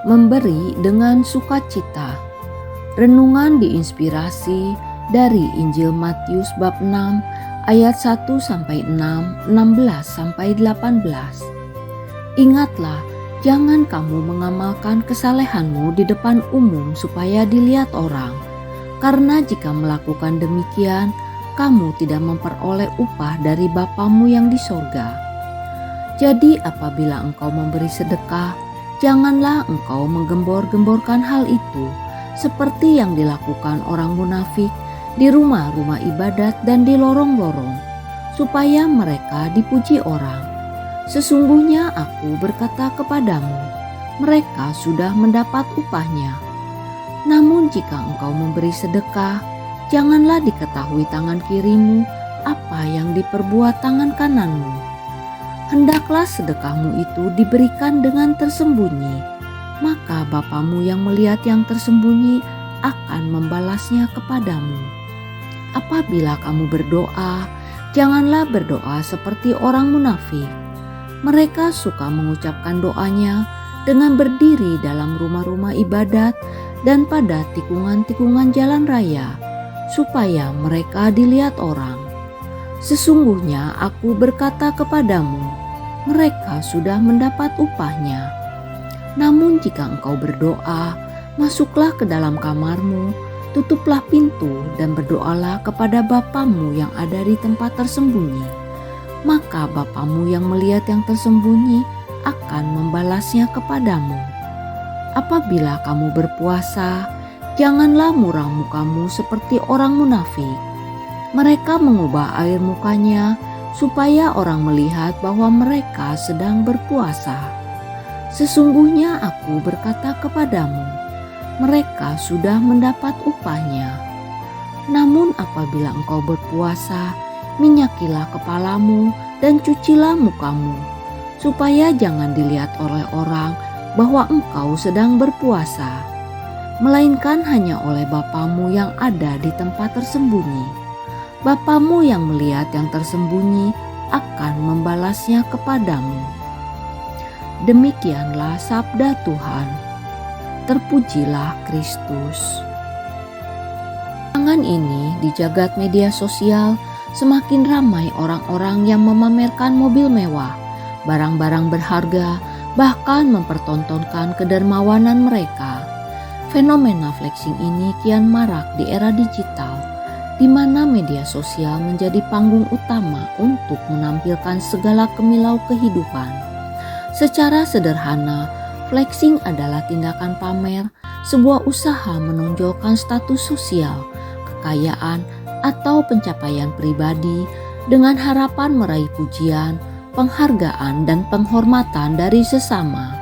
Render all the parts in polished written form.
Memberi dengan sukacita. Renungan diinspirasi dari Injil Matius bab 6 ayat 1 sampai 6, 16 sampai 18. Ingatlah, jangan kamu mengamalkan kesalehanmu di depan umum supaya dilihat orang. Karena jika melakukan demikian, kamu tidak memperoleh upah dari Bapamu yang di sorga. Jadi apabila engkau memberi sedekah, janganlah engkau menggembor-gemborkan hal itu seperti yang dilakukan orang munafik di rumah-rumah ibadat dan di lorong-lorong, supaya mereka dipuji orang. Sesungguhnya aku berkata kepadamu, mereka sudah mendapat upahnya. Namun jika engkau memberi sedekah, janganlah diketahui tangan kirimu apa yang diperbuat tangan kananmu. Hendaklah sedekahmu itu diberikan dengan tersembunyi, maka Bapamu yang melihat yang tersembunyi akan membalasnya kepadamu. Apabila kamu berdoa, janganlah berdoa seperti orang munafik. Mereka suka mengucapkan doanya dengan berdiri dalam rumah-rumah ibadat dan pada tikungan-tikungan jalan raya, supaya mereka dilihat orang. Sesungguhnya aku berkata kepadamu, mereka sudah mendapat upahnya. Namun jika engkau berdoa, masuklah ke dalam kamarmu, tutuplah pintu dan berdoalah kepada Bapamu yang ada di tempat tersembunyi. Maka Bapamu yang melihat yang tersembunyi akan membalasnya kepadamu. Apabila kamu berpuasa, janganlah muram mukamu seperti orang munafik. Mereka mengubah air mukanya supaya orang melihat bahwa mereka sedang berpuasa. Sesungguhnya aku berkata kepadamu, mereka sudah mendapat upahnya. Namun apabila engkau berpuasa, minyakilah kepalamu dan cucilah mukamu, supaya jangan dilihat oleh orang bahwa engkau sedang berpuasa, melainkan hanya oleh Bapamu yang ada di tempat tersembunyi. Bapamu yang melihat yang tersembunyi akan membalasnya kepadamu. Demikianlah sabda Tuhan. Terpujilah Kristus. Belakangan ini di jagat media sosial semakin ramai orang-orang yang memamerkan mobil mewah, barang-barang berharga, bahkan mempertontonkan kedermawanan mereka. Fenomena flexing ini kian marak di era digital, di mana media sosial menjadi panggung utama untuk menampilkan segala kemilau kehidupan. Secara sederhana, flexing adalah tindakan pamer, sebuah usaha menonjolkan status sosial, kekayaan, atau pencapaian pribadi dengan harapan meraih pujian, penghargaan, dan penghormatan dari sesama.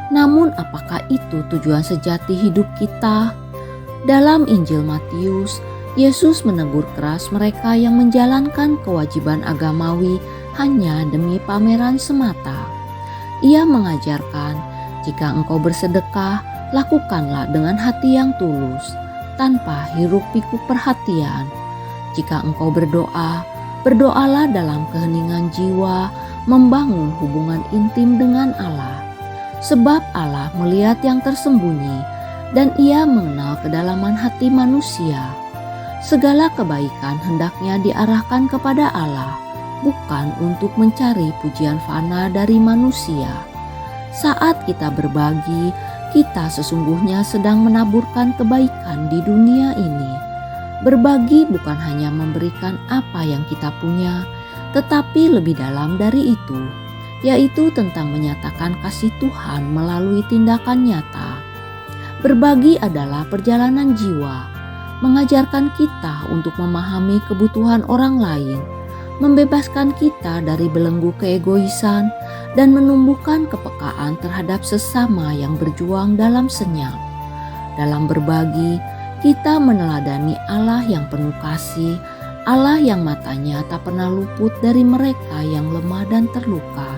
Namun apakah itu tujuan sejati hidup kita? Dalam Injil Matius, Yesus menegur keras mereka yang menjalankan kewajiban agamawi hanya demi pameran semata. Ia mengajarkan, jika engkau bersedekah, lakukanlah dengan hati yang tulus, tanpa hiruk-pikuk perhatian. Jika engkau berdoa, berdoalah dalam keheningan jiwa, membangun hubungan intim dengan Allah. Sebab Allah melihat yang tersembunyi, dan Ia mengenal kedalaman hati manusia. Segala kebaikan hendaknya diarahkan kepada Allah, bukan untuk mencari pujian fana dari manusia. Saat kita berbagi, kita sesungguhnya sedang menaburkan kebaikan di dunia ini. Berbagi bukan hanya memberikan apa yang kita punya, tetapi lebih dalam dari itu, yaitu tentang menyatakan kasih Tuhan melalui tindakan nyata. Berbagi adalah perjalanan jiwa, mengajarkan kita untuk memahami kebutuhan orang lain, membebaskan kita dari belenggu keegoisan, dan menumbuhkan kepekaan terhadap sesama yang berjuang dalam senyap. Dalam berbagi, kita meneladani Allah yang penuh kasih, Allah yang matanya tak pernah luput dari mereka yang lemah dan terluka.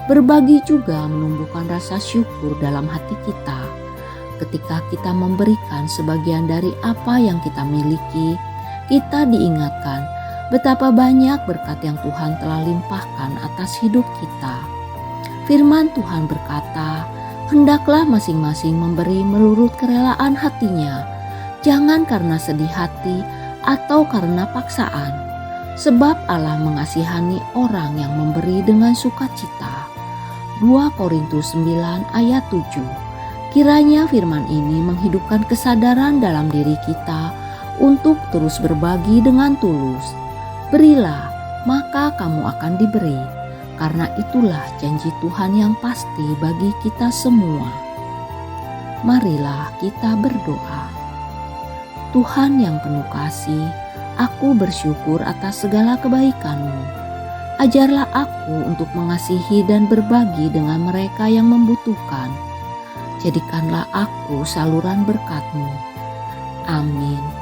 Berbagi juga menumbuhkan rasa syukur dalam hati kita. Ketika kita memberikan sebagian dari apa yang kita miliki, kita diingatkan betapa banyak berkat yang Tuhan telah limpahkan atas hidup kita. Firman Tuhan berkata, Hendaklah masing-masing memberi menurut kerelaan hatinya, jangan karena sedih hati atau karena paksaan, sebab Allah mengasihani orang yang memberi dengan sukacita. 2 Korintus 9 ayat 7. Kiranya firman ini menghidupkan kesadaran dalam diri kita untuk terus berbagi dengan tulus. Berilah, maka kamu akan diberi, karena itulah janji Tuhan yang pasti bagi kita semua. Marilah kita berdoa. Tuhan yang penuh kasih, aku bersyukur atas segala kebaikan-Mu. Ajarlah aku untuk mengasihi dan berbagi dengan mereka yang membutuhkan. Jadikanlah aku saluran berkat-Mu. Amin.